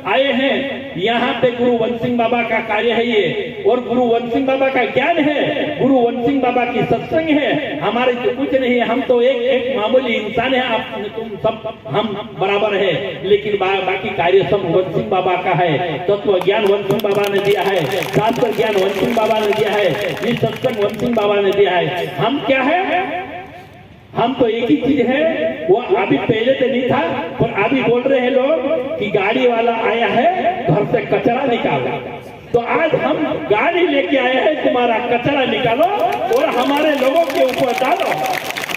आए हैं, यहाँ पे गुरु वन सिंह बाबा का कार्य है ये, और गुरु वन सिंह बाबा का ज्ञान है, गुरु वन सिंह बाबा की सत्संग है। हमारे तो कुछ नहीं है, हम तो एक मामूली इंसान है, आप तुम सब हम बराबर है, लेकिन बाकी कार्य सब वन सिंह बाबा का है। तत्व ज्ञान वन सिंह बाबा ने दिया है, शास्त्र ज्ञान वन सिंह बाबा ने दिया है, ये सत्संग वन सिंह बाबा ने दिया है। हम क्या है, हम तो एक ही चीज है, वो अभी पहले तो नहीं था, पर अभी बोल रहे हैं लोग कि गाड़ी वाला आया है घर से कचरा निकालो। तो आज हम गाड़ी लेके आए हैं, तुम्हारा कचरा निकालो और हमारे लोगों के ऊपर डालो,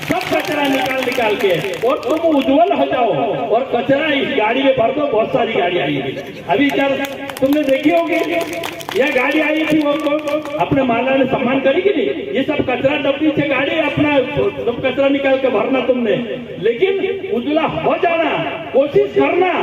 सब कचरा निकाल के, और तुम उज्जवल हो जाओ। और कचरा इस गाड़ी में भर दो, बहुत सारी गाड़ी आई है अभी। क्या तुमने देखी होगी, यह गाड़ी आई थी, वो अपने माला ने सम्मान करेगी नहीं, ये सब कचरा डब्बी से गाड़ी अपना सब कचरा निकाल के भरना तुमने। लेकिन उज्जवला हो जाना, कोशिश करना,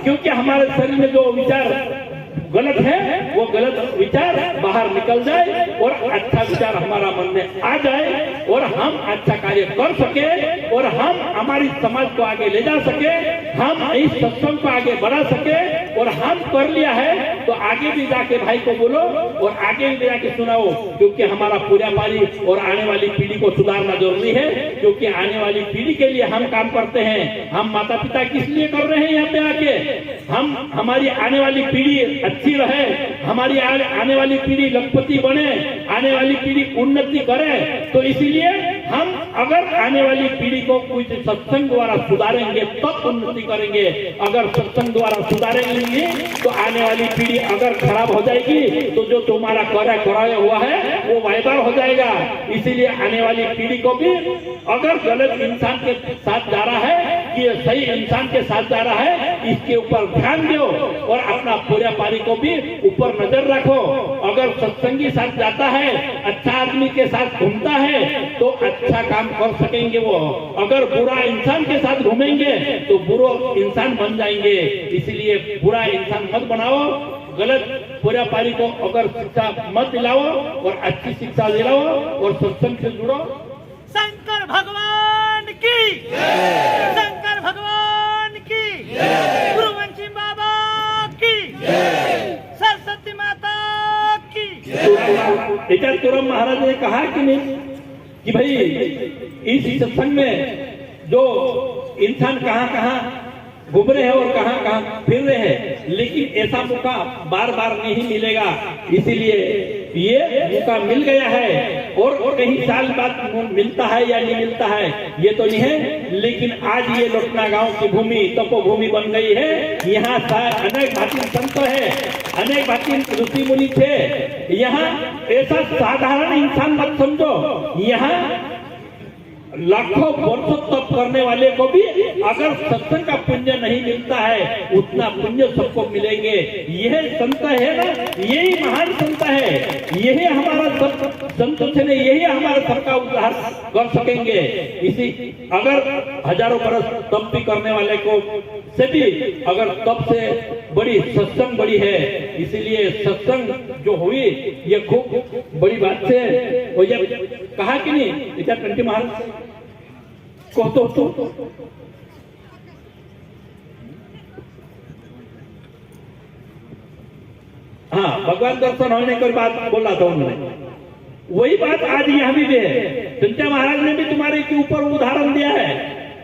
क्योंकि हमारे शरीर में जो विचार गलत है वो गलत विचार बाहर निकल जाए और अच्छा विचार हमारा मन में आ जाए और हम अच्छा कार्य कर सके और हम हमारी समाज को आगे ले जा सके, हम इस सत्संग को आगे बढ़ा सके। और हम कर लिया है तो आगे भी जाके भाई को बोलो और आगे भी जाके सुनाओ, क्योंकि हमारा पूरा पारी और आने वाली पीढ़ी को सुधारना जरूरी है। क्योंकि आने वाली पीढ़ी के लिए हम काम करते हैं, हम माता पिता किस लिए कर रहे हैं यहाँ पे आके, हम हमारी आने वाली पीढ़ी अच्छी रहे, हमारी आने वाली पीढ़ी लखपति बने, आने वाली पीढ़ी उन्नति करे। तो इसीलिए हम अगर आने वाली पीढ़ी को कुछ सत्संग द्वारा सुधारेंगे तब उन्नति करेंगे। अगर सत्संग द्वारा सुधारेंगे तो आने वाली पीढ़ी अगर खराब हो जाएगी तो जो तुम्हारा कराया हुआ है वो वायदा हो जाएगा। इसीलिए आने वाली पीढ़ी को भी अगर गलत इंसान के साथ जा रहा है कि सही इंसान के साथ जा रहा है, इसके ऊपर ध्यान दो और अपना पूरा पारी को भी ऊपर नजर रखो। अगर सत्संगी साथ जाता है, अच्छा आदमी के साथ घूमता है तो अच्छा काम कर सकेंगे वो। अगर बुरा इंसान के साथ घूमेंगे तो बुरा इंसान बन जाएंगे। इसलिए बुरा इंसान मत बनाओ, गलत पूरा पारी को अगर शिक्षा मत दिलाओ और अच्छी शिक्षा दिलाओ और सत्संग से जुड़ो। शंकर भगवान की, शंकर भगवान की, गुरु वन सिंह बाबा की, सरस्वती माता की। याच्यात तुरम महाराज ने कहा कि नहीं कि भाई इस सत्संग में जो इंसान कहाँ कहाँ घूम रहे हैं और कहाँ कहाँ फिर रहे हैं, लेकिन ऐसा मौका बार बार नहीं मिलेगा। इसीलिए ये मौका मिल गया है और कहीं साल बाद मिलता है या नहीं मिलता है ये तो नहीं है, लेकिन आज ये लोटना गांव की भूमि तपोभूमि बन गई है। यहाँ अनेक भाती संत है, अनेक भाती ऋषि मुनि थे। यहाँ ऐसा साधारण इंसान मत समझो, यहाँ लाखों वर्षों तप करने वाले को भी अगर सत्संग का पुण्य नहीं मिलता है उतना पुण्य सबको मिलेंगे। यह संत है ना, यही महान संत है, यही हमारा सब संतों से नहीं, यही हमारा सबका उद्धार कर सकेंगे। इसी अगर हजारों बरस तप भी करने वाले को से भी अगर तप से बड़ी सत्संग बड़ी है, इसीलिए सत्संग जो हुई ये खूब बड़ी बात है। और जब कहा कि नहीं इधर कंटी महाराज को तो हाँ भगवान दर्शन होने के बाद बोला था उन्होंने, वही बात आज यहाँ भी है। संजय महाराज ने भी तुम्हारे के ऊपर उदाहरण दिया है,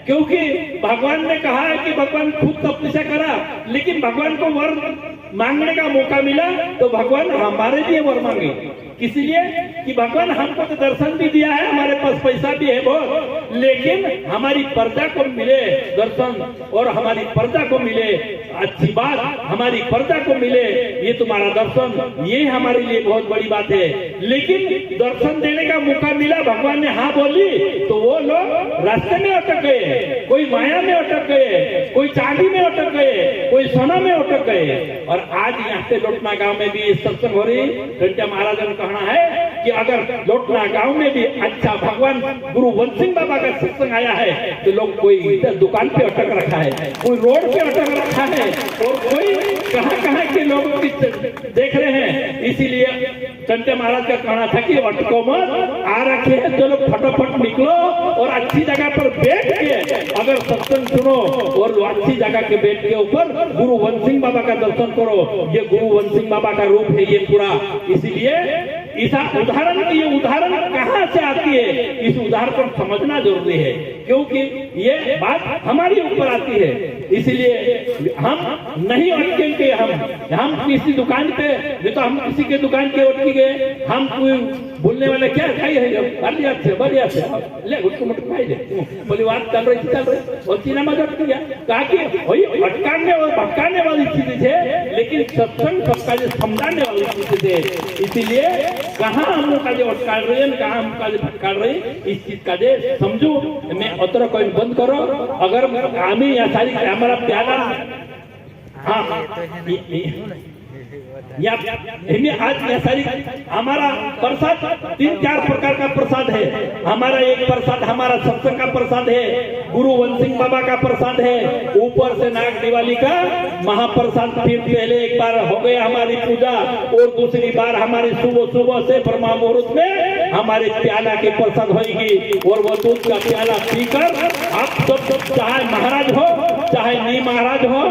क्योंकि भगवान ने कहा है कि भगवान खूब तपस्या करा, लेकिन भगवान को वर मांगने का मौका मिला तो भगवान हमारे लिए वर मांगे। इसलिए कि भगवान हमको तो दर्शन भी दिया है, हमारे पास पैसा भी है बहुत, लेकिन हमारी प्रजा को मिले दर्शन और हमारी प्रजा को मिले अच्छी बात, हमारी प्रजा को मिले ये तुम्हारा दर्शन, ये हमारे लिए बहुत बड़ी बात है। लेकिन दर्शन देने का मौका मिला, भगवान ने हाँ बोली तो वो लोग रास्ते में अटक गए, कोई माया में अटक गए, कोई चांदी में अटक गए, कोई सोना में अटक गए। और आज यहाँ पे लोटना गांव में भी सत्संग हो रही। घंटा महाराज ने कहना है कि अगर लोटना गांव में भी अच्छा भगवान गुरु वन सिंह बाबा का सत्संग आया है तो लोग कोई दुकान पे अटक रखा है, कोई रोड पे अटक रखा है और कोई कहाँ के लोगों की देख रहे हैं। इसीलिए चंटे महाराज का कहना था कि अटको मत, आ रखे हैं जो लोग फटाफट निकलो और अच्छी जगह पर बैठ के अगर सत्संग सुनो और अच्छी जगह के बैठ के ऊपर गुरु वन सिंह बाबा का दर्शन करो। ये गुरु वन सिंह बाबा का रूप है ये पूरा। इसीलिए इस उदाहरण की, ये उदाहरण कहाँ से आती है, इस उदाहरण को समझना जरूरी है, क्योंकि ये बात हमारी ऊपर आती है। इसलिए हम नहीं अटकेंगे। हम किसी दुकान पे, नहीं तो हम किसी के दुकान के अटकी गए, हम कोई बोलने वाले क्या खाई है बढ़िया से ले उसको मत खाई दे, बोली बात चल रही और चीना में अटक गया। कहा कि वही अटकाने और भटकाने वाली चीज है, लेकिन सत्संग सबका जो समझाने वाली चीज है। इसीलिए कहाँ हम लोग का जो अटकाल रहे हैं, कहाँ हम का जो भटकाल रहे हैं, इस चीज का जो समझो। मैं उतर कोई बंद करो। अगर हमें यहाँ सारी हमारा प्यारा आज यह सारी हमारा प्रसाद 3-4 प्रकार का प्रसाद है। हमारा एक प्रसाद हमारा सत्संग का प्रसाद है, गुरु वन सिंह बाबा का प्रसाद है। ऊपर से नाग दिवाली का महाप्रसाद। फिर पहले एक बार हो गया हमारी पूजा और दूसरी बार हमारी सुबह से ब्रह्मा मुहूर्त में हमारे प्याला की प्रसाद होगी। और वो दूध का प्याला पीकर आप सब चाहे महाराज हो चाहे नहीं महाराज हो,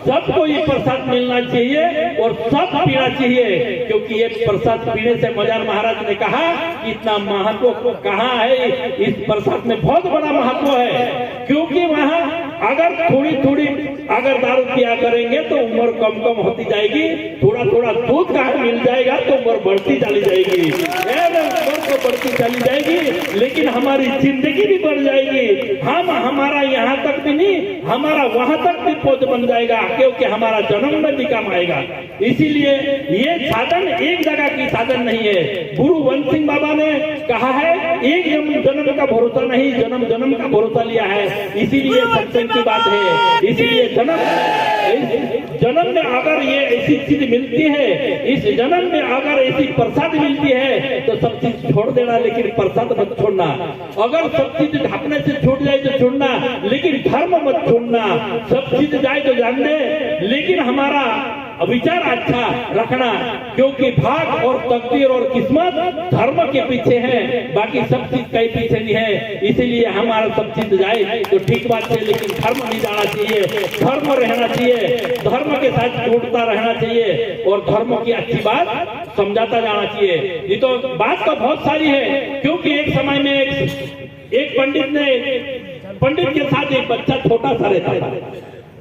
सबको ये प्रसाद मिलना चाहिए और सब पीना चाहिए। क्योंकि ये प्रसाद पीने से मजार महाराज ने कहा कि इतना महत्व कहाँ है। इस प्रसाद में बहुत बड़ा महत्व है, क्योंकि वहाँ अगर थोड़ी अगर दारू पिया करेंगे तो उम्र कम होती जाएगी। थोड़ा दूध का मिल जाएगा तो उम्र बढ़ती चली जाएगी, बढ़ती चली जाएगी, लेकिन हमारी जिंदगी भी बढ़ जाएगी। हमारा यहाँ तक भी नहीं, हमारा वहां तक भी पहुंच बन जाएगा, क्योंकि हमारा जन्म में भी काम आएगा। इसीलिए ये साधन एक जगह की साधन नहीं है। गुरु वन सिंह बाबा ने कहा है एक जन्म का भरोसा नहीं, जन्म का भरोसा लिया है। इसीलिए सत्संग की बात है। इसीलिए जन्म में अगर ये ऐसी चीज मिलती है, इस जन्म में अगर ऐसी प्रसाद मिलती है तो सब चीज छोड़ देना, लेकिन प्रसाद मत छोड़ना। अगर सब चीज अपने से छूट जाए तो छोड़ना, लेकिन धर्म मत छोड़ना। सब चीज जाए तो जान दे, लेकिन हमारा विचार अच्छा रखना, क्योंकि भाग और तकदीर और किस्मत धर्म के पीछे है, बाकी सब चीज कहीं पीछे नहीं है। इसीलिए हमारा सब चीज जाए तो ठीक बात है, लेकिन धर्म नहीं जाना चाहिए। धर्म रहना चाहिए, धर्म के साथ जुड़ता रहना चाहिए और धर्म की अच्छी बात समझाता जाना चाहिए। ये तो बात तो बहुत सारी है, क्योंकि एक समय में एक पंडित के साथ एक बच्चा छोटा सा रहता था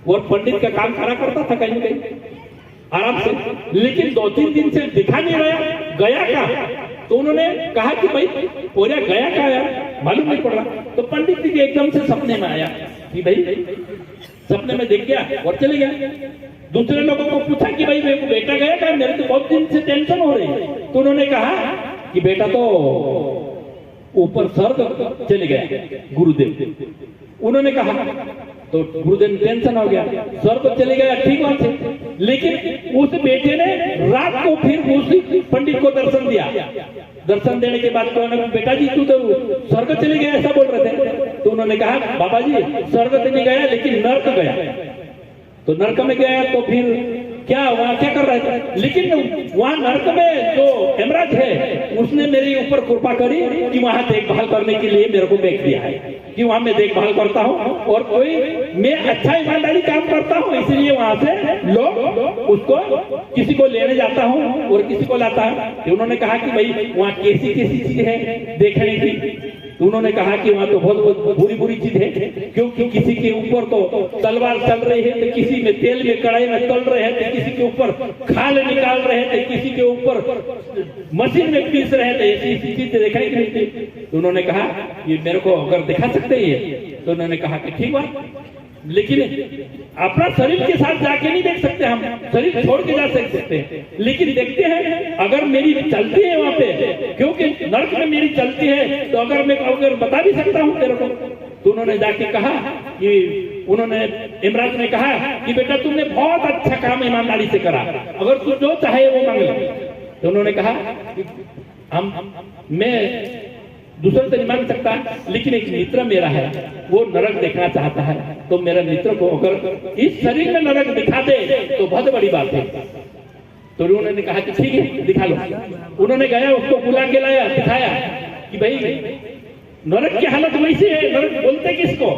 और पंडित का काम करा करता था कहीं कहीं आराम से, लेकिन 2-3 दिन से दिखा नहीं रहा, गया कहाँ? तो उन्होंने कहा कि भाई पूरा गया कहाँ यार, मालूम नहीं पड़ रहा। तो पंडित जी के एकदम से सपने में आया कि भाई सपने में देख गया और चले गया। दूसरे लोगों को पूछा कि भाई मेरे को बेटा गया क्या, मेरे को बहुत दिन से टेंशन हो रही है। तो उन्होंने कहा कि बेटा तो ऊपर स्वर्ग चले गया गुरुदेव। उन्होंने कहा तो गुरुदेव टेंशन हो गया, स्वर्ग चले गया, ठीक बात है, लेकिन उस बेटे ने रात को फिर उस पंडित को दर्शन दिया। दर्शन देने के बाद तो बेटा जी तू तो स्वर्ग चले गया ऐसा बोल रहे थे। तो उन्होंने कहा बाबा जी स्वर्ग तो नहीं गया, लेकिन नर्क गया। तो नर्क में गया तो फिर क्या वहाँ क्या कर रहा था, लेकिन वहाँ नर्क में जो हेमराज है उसने मेरे ऊपर कृपा करी कि वहाँ देखभाल करने के लिए मेरे को भेज दिया है कि वहाँ मैं देखभाल करता हूँ और कोई मैं अच्छा ईमानदारी काम करता हूँ, इसलिए वहाँ से लोग उसको किसी को लेने जाता हूँ और किसी को लाता है। तो उन्होंने कहा कि भाई वहाँ कैसी चीज है देखने की। तो उन्होंने कहा कि वहाँ तो बहुत बुरी चीज है, क्योंकि किसी के ऊपर तो तलवार चल रही है, तो किसी में तेल में कढ़ाई में तल रहे हैं, तो किसी के ऊपर खाल निकाल रहे थे, किसी के ऊपर मशीन में पीस रहे थे, ऐसी चीज देखने की नहीं थी। तो उन्होंने कहा ये मेरे को अगर दिखा सकते हैं। तो उन्होंने कहा कि ठीक बात, लेकिन अपना शरीर के साथ जाके नहीं देख सकते, हम शरीर छोड़ के जा सकते हैं, लेकिन देखते हैं अगर मेरी चलती है वहां पे, क्योंकि नर्क में मेरी चलती है, तो अगर मैं अगर बता भी सकता हूँ तेरे को। तो उन्होंने जाके कहा कि उन्होंने इमरान ने कहा कि बेटा तुमने बहुत अच्छा काम ईमानदारी से करा, अगर तू जो चाहे वो मांग ले। तो उन्होंने कहा मैं दूसरे से नहीं मांग सकता, लेकिन एक मित्र मेरा है वो नरक देखना चाहता है, तो मेरे मित्र को अगर इस शरीर में नरक दिखा दे तो बहुत बड़ी बात है। तो उन्होंने कहा कि ठीक है दिखा लो। उन्होंने गया, उसको बुला के लाया, दिखाया कि भाई नरक की हालत वैसी है। नरक बोलते किसको?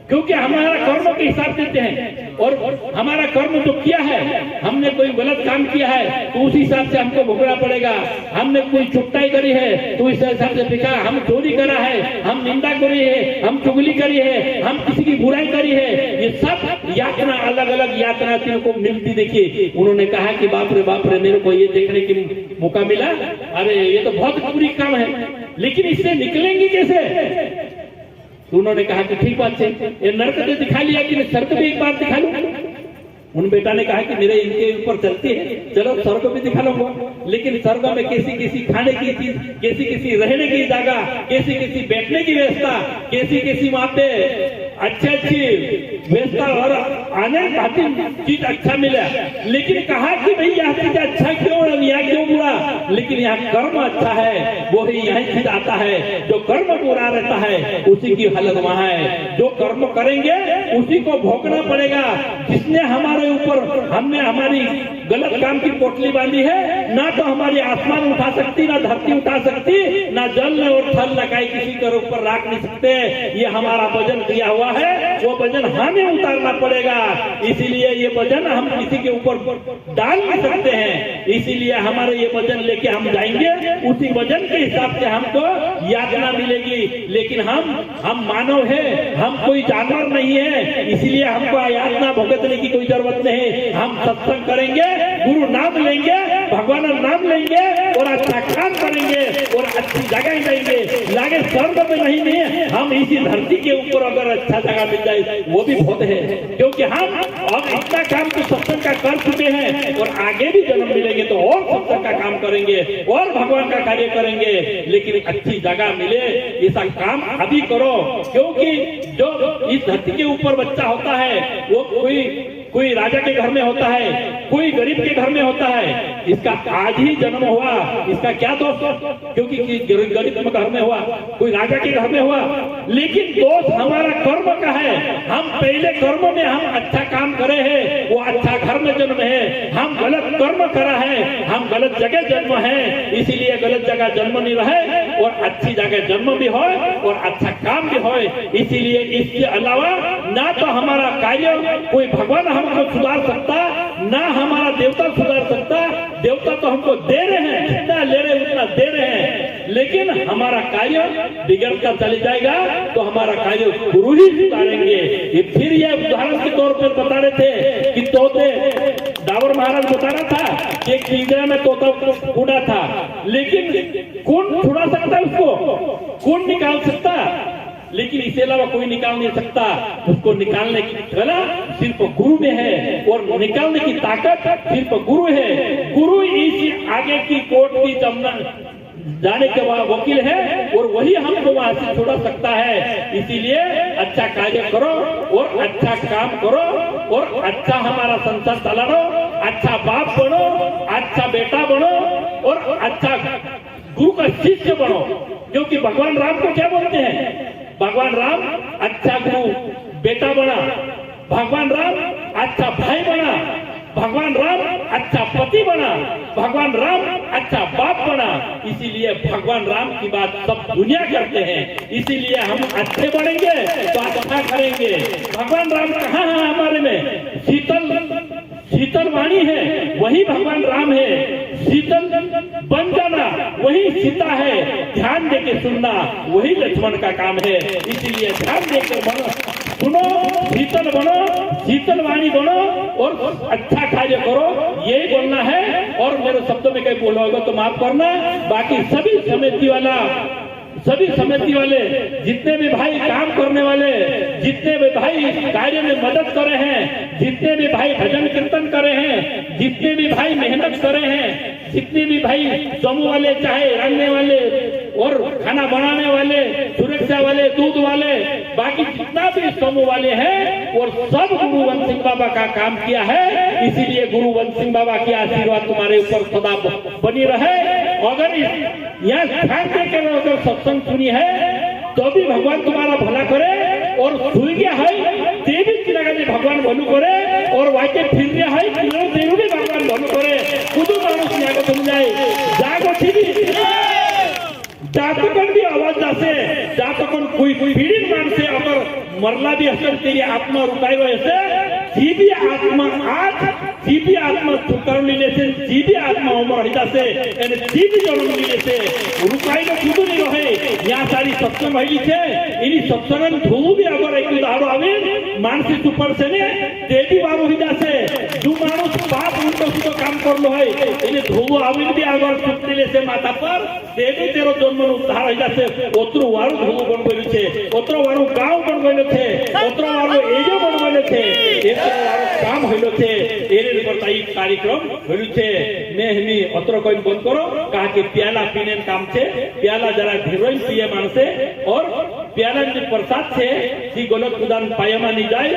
क्योंकि हमारा कर्म के हिसाब देते हैं, और हमारा कर्म जो किया है, हमने कोई गलत काम किया है तो उस हिसाब से हमको भुगतना पड़ेगा। हमने कोई चुगताई करी है तो इस हिसाब से दिखा, हम चोरी करा है, हम निंदा करी है, हम चुगली करी है, हम किसी की बुराई करी है, ये सब यातना, अलग अलग यातना तेरे को मिलती। देखिए उन्होंने कहा कि बाप रे मेरे को ये देखने की मौका मिला, अरे ये तो बहुत बुरी काम है, लेकिन इससे निकलेंगे कैसे? तो उन्होंने कहा कि ठीक बात है, ये नरक तो दिखा लिया कि स्वर्ग भी एक बार दिखा लूं। उन बेटा ने कहा कि मेरे इनके ऊपर चलती है, चलो स्वर्ग भी दिखा लूंगा, लेकिन स्वर्ग में कैसी खाने की चीज, कैसी रहने की जगह, कैसी बैठने की व्यवस्था, कैसी वहाँ पे अच्छी व्यवस्था और आने खाती चीज अच्छा मिला। लेकिन कहा कि भाई यहाँ चीज अच्छा क्यों और यहाँ क्यों बुरा? लेकिन यहाँ कर्म अच्छा है, वो ही यहाँ चीज आता है। जो कर्म बुरा रहता है उसी की हालत वहाँ है। जो कर्म करेंगे उसी को भोगना पड़ेगा। जिसने हमारे ऊपर, हमने हमारी गलत काम की पोटली बांधी है, ना तो हमारी आसमान उठा सकती, ना धरती उठा सकती, ना जल और थल लगाई किसी के ऊपर रख नहीं सकते। ये हमारा वजन दिया हुआ है, वो वजन हमें उतारना पड़ेगा। इसीलिए ये वजन हम किसी के ऊपर डाल नहीं सकते हैं। इसीलिए हमारे ये वजन लेके हम जाएंगे, उसी वजन के हिसाब से हमको यातना मिलेगी। लेकिन हम मानव है, हम कोई जानवर नहीं है, इसीलिए हमको यातना भुगतने की कोई जरूरत नहीं। हम सत्संग करेंगे, गुरु नाम लेंगे, भगवान नाम लेंगे और अच्छा काम करेंगे और अच्छी जगह जाएंगे। लागे स्वर्ग में नहीं, हम इसी धरती के ऊपर अगर अच्छा जगह मिल जाए वो भी बहुत है। क्योंकि हम अब इतना काम तो सत्संग का कर चुके हैं और आगे भी जन्म मिलेंगे तो और सत्संग का काम करेंगे और भगवान का कार्य करेंगे। लेकिन अच्छी जगह मिले ऐसा काम अभी करो, क्योंकि जो इस धरती के ऊपर बच्चा होता है वो कोई राजा के घर में होता है, कोई गरीब के घर में होता है। इसका आज ही जन्म हुआ, इसका क्या दोष? क्योंकि गरीब के घर में हुआ, कोई राजा के घर में हुआ, लेकिन दोष हमारा कर्म का है। हम पहले कर्म में हम अच्छा काम करे हैं, वो अच्छा घर में जन्म है। हम गलत कर्म करा है, हम गलत जगह जन्म है, इसीलिए गलत जगह जन्म नहीं रहे और अच्छी जगह जन्म भी हो और अच्छा काम भी हो। इसीलिए इसके अलावा ना तो हमारा कार्य कोई भगवान हमको सुधार सकता, ना हमारा देवता सुधार सकता। देवता तो हमको दे रहे हैं, जितना ले रहे उतना दे रहे हैं, लेकिन हमारा कार्य बिगड़ता चले जाएगा तो हमारा कार्य गुरु ही सुधारेंगे। फिर ये उदाहरण के तौर पर बता रहे थे कि तोते, डावर महाराज बता रहा था कि एक पिंजरा में तोता उड़ा था, लेकिन कौन छुड़ा सकता है उसको? कौन निकाल सकता? लेकिन इसके अलावा कोई निकाल नहीं सकता। उसको निकालने की कला सिर्फ गुरु में है और निकालने की ताकत सिर्फ गुरु है। गुरु इस आगे की कोर्ट की जाने के वकील है और वही हमको वहां से छुड़ा सकता है। इसीलिए अच्छा कार्य करो और अच्छा काम करो और अच्छा हमारा संसार चलाओ, अच्छा बाप बनो, अच्छा बेटा बनो और अच्छा गुरु का शिष्य बनो। क्योंकि भगवान राम को क्या बोलते हैं? भगवान राम अच्छा गुरु बेटा बना, भगवान राम अच्छा भाई बना, भगवान राम अच्छा पति बना, भगवान राम अच्छा बाप बना। इसीलिए भगवान राम की बात सब दुनिया करते हैं। इसीलिए हम अच्छे बनेंगे तो अच्छा करेंगे। भगवान राम कहाँ है हमारे में? शीतल वाणी है, वही भगवान राम है। शीतल बन जाना वही सीता है, ध्यान देके सुनना वही लक्ष्मण का काम है। इसीलिए ध्यान देकर बनो, सुनो, शीतल बनो, शीतल वाणी बनो और अच्छा कार्य करो, यही बोलना है। और मेरे शब्दों में कहीं बोला होगा तो माफ करना। बाकी सभी समिति वाले जितने भी भाई काम करने वाले, जितने भी भाई कार्य में मदद करे हैं, जितने भी भाई भजन कीर्तन करे हैं, जितने भी भाई मेहनत करे हैं, जितने भी भाई समूह वाले, चाहे रंगने वाले और खाना बनाने वाले, सुरक्षा वाले, दूध वाले, बाकी जितना भी समूह वाले हैं और सब गुरुवंत सिंह बाबा का काम किया है। इसीलिए गुरुवंत सिंह बाबा की आशीर्वाद तुम्हारे ऊपर सदा बनी रहे। अगर यहाँ ध्यान देकर अगर सत्संग सुनी है तो भी भगवान तुम्हारा भला करे, और सुई गया है ते भी चिरागा भगवान भलू करे, और वाके फिर गया है तेरू भी भगवान भलू करे। कुदू मानुष यहाँ को समझाए जागो ठीक जातकन भी आवाज जासे, जातकन कोई पीड़ित मानसे अगर मरला भी असेल तेरी आत्मा रुकाई रहे जी भी आत्मा आज जी भी आत्मा चुकावून लिले से जी भी आत्मा उमर हिदासे एने जी भी जन्म लिले से रुकाई नो कुदू नहीं रहे। यहाँ सारी सत्संग भइली छे इनी सत्संगन धू भी अगर एक दारो आवे मानसी सुपर से ने तेजी बारो हिदासे जो मानुष पाप उल्टो सीधो काम करलो है इने धू आवे भी अगर चुप लिले से माथा पर तेजी तेरो जन्म उद्धार हिदासे ओतरो वारो धू बन गइल छे, ओतरो वारो गांव बन गइल छे, ओतरो वारो एजो बन गइल छे, एतरो वारो काम हइलो छे। एरे करता ई कार्यक्रम हइलो छे नेहमी ओतरो कोइन बंद करो कहा के प्याला पीने काम छे, प्याला जरा ढेरोइन पिए मानसे, और प्याला जे प्रसाद छे सी गलत उदान पायमा नहीं जाए,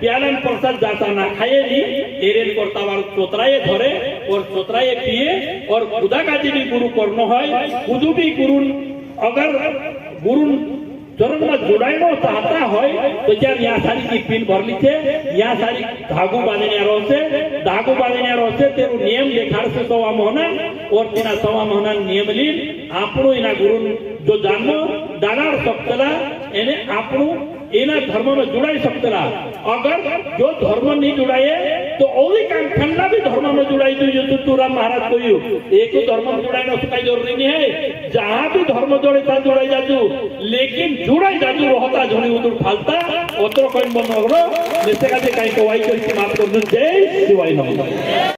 प्याला प्रसाद जाता ना खाए नी एरे करता वारो चोतराए धरे और चोतराए पिए, और खुदा का जी भी गुरु करनो है खुदू भी गुरु अगर गुरु चरण में जोड़ाइनो चाहता है तो जब यहाँ सारी की पिन भरली छे, यहाँ सारी धागो बांधने रोसे, धागो बांधने रोसे तेरो नियम देखाड़ से सवा महीना, और तेना सवा महीना नियम ली आपणो एना गुरु जो जानो दानार सकतला एने आपणो एना धर्म में जुड़ाई सकतला। अगर जो धर्म नहीं जुड़ाए तो औरी काम ठंडा भी धर्म में जुड़ाई जो तुराम महाराज कोई एक ही धर्म में जुड़ाई ना उसका जरूरी नहीं है, जहाँ भी धर्म जोड़े ता जुड़ाई जाजू, लेकिन जुड़ाई जाजू रहता झोली उधर फालता ओतरो कोई मन नगरो निसे का जे काई को वाई करके बात कर जय शिवाय नमः।